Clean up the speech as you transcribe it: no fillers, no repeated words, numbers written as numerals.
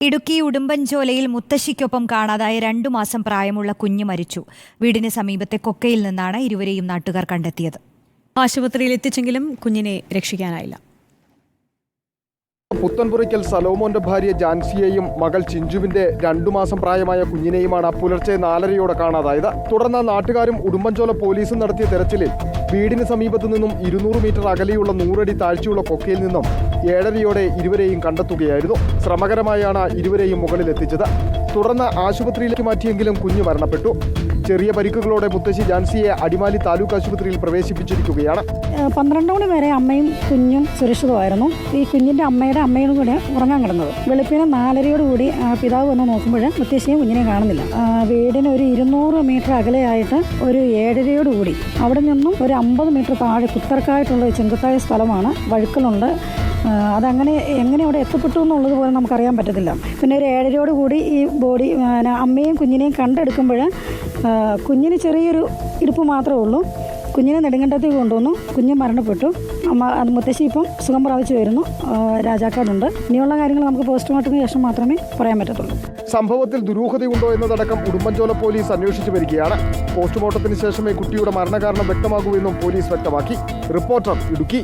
ഇടുക്കി ഉടുമ്പൻചോലയിൽ മുത്തശ്ശിക്കൊപ്പം കാണാതായ 2 മാസം പ്രായമുള്ള കുഞ്ഞ് മരിച്ചു. വീടിന് സമീപത്തെ കൊക്കയിൽ നിന്നാണ് ഇരുവരെയും നാട്ടുകാർ കണ്ടെത്തിയത്. ആശുപത്രിയിൽ എത്തിച്ചെങ്കിലും കുഞ്ഞിനെ രക്ഷിക്കാനായില്ല. പുത്തൻപുരയ്ക്കൽ സലോമോന്റെ ഭാര്യ ജാൻസിയെയും മകൾ ചിഞ്ചുവിന്റെ 2 മാസം പ്രായമായ കുഞ്ഞിനെയുമാണ് പുലർച്ചെ 4:30 കാണാതായത്. തുടർന്ന് നാട്ടുകാരും ഉടുമ്പൻചോല പോലീസും നടത്തിയ തെരച്ചിലിൽ വീടിന് സമീപത്തു നിന്നും 200 മീറ്റർ അകലെയുള്ള 100 അടി താഴ്ചയുള്ള കൊക്കയിൽ നിന്നും 7:30 ഇരുവരെയും കണ്ടെത്തുകയായിരുന്നു. ശ്രമകരമായാണ് ഇരുവരെയും മുകളിലെത്തിച്ചത്. തുടർന്ന് ആശുപത്രിയിലേക്ക് മാറ്റിയെങ്കിലും കുഞ്ഞ് മരണപ്പെട്ടു. ചെറിയ പരിക്കുകളോടെ മുത്തശ്ശി ജാൻസിയെ അടിമാലി താലൂക്ക് ആശുപത്രിയിൽ പ്രവേശിപ്പിച്ചിരിക്കുകയാണ്. 12 മണി വരെ അമ്മയും കുഞ്ഞും സുരക്ഷിതമായിരുന്നു. ഈ കുഞ്ഞിൻ്റെ അമ്മയുടെ കൂടെ ഉറങ്ങാൻ കിടന്നത്. വെളുപ്പിന് 4:30 പിതാവ് വന്ന് നോക്കുമ്പോൾ മുത്തശ്ശിയും കുഞ്ഞിനെ കാണുന്നില്ല. വീടിന് ഒരു 200 മീറ്റർ അകലെയായിട്ട് ഒരു 7:30 അവിടെ നിന്നും ഒരു 50 മീറ്റർ താഴെ കുത്തർക്കായിട്ടുള്ള ചെങ്കുത്തായ സ്ഥലമാണ്. വഴുക്കലുണ്ട്. അതങ്ങനെ എങ്ങനെ അവിടെ എത്തപ്പെട്ടു എന്നുള്ളത് പോലെ നമുക്കറിയാൻ പറ്റത്തില്ല. പിന്നെ ഒരു 7:30 ഈ ബോഡി അമ്മയും കുഞ്ഞിനെയും കണ്ടെടുക്കുമ്പോൾ കുഞ്ഞിന് ചെറിയൊരു ഇടുപ്പ് മാത്രമേ ഉള്ളൂ. കുഞ്ഞിനെ നെടുങ്കണ്ടത്തേക്ക് കൊണ്ടുവന്നു. കുഞ്ഞ് മരണപ്പെട്ടു. മുത്തശ്ശി ഇപ്പം സുഖം പ്രാപിച്ചു വരുന്നു. രാജാക്കാടുണ്ട്. ഇനിയുള്ള കാര്യങ്ങൾ നമുക്ക് പോസ്റ്റ്മോർട്ടത്തിന് ശേഷം മാത്രമേ പറയാൻ പറ്റത്തുള്ളൂ. സംഭവത്തിൽ ദുരൂഹതയുണ്ടോ എന്നതടക്കം ഉടുമ്പൻചോല പോലീസ് അന്വേഷിച്ചു വരികയാണ്. പോസ്റ്റ്മോർട്ടത്തിന് ശേഷമേ കുട്ടിയുടെ മരണകാരണം വ്യക്തമാകൂ എന്നും പോലീസ് വ്യക്തമാക്കി. റിപ്പോർട്ടർ, ഇടുക്കി.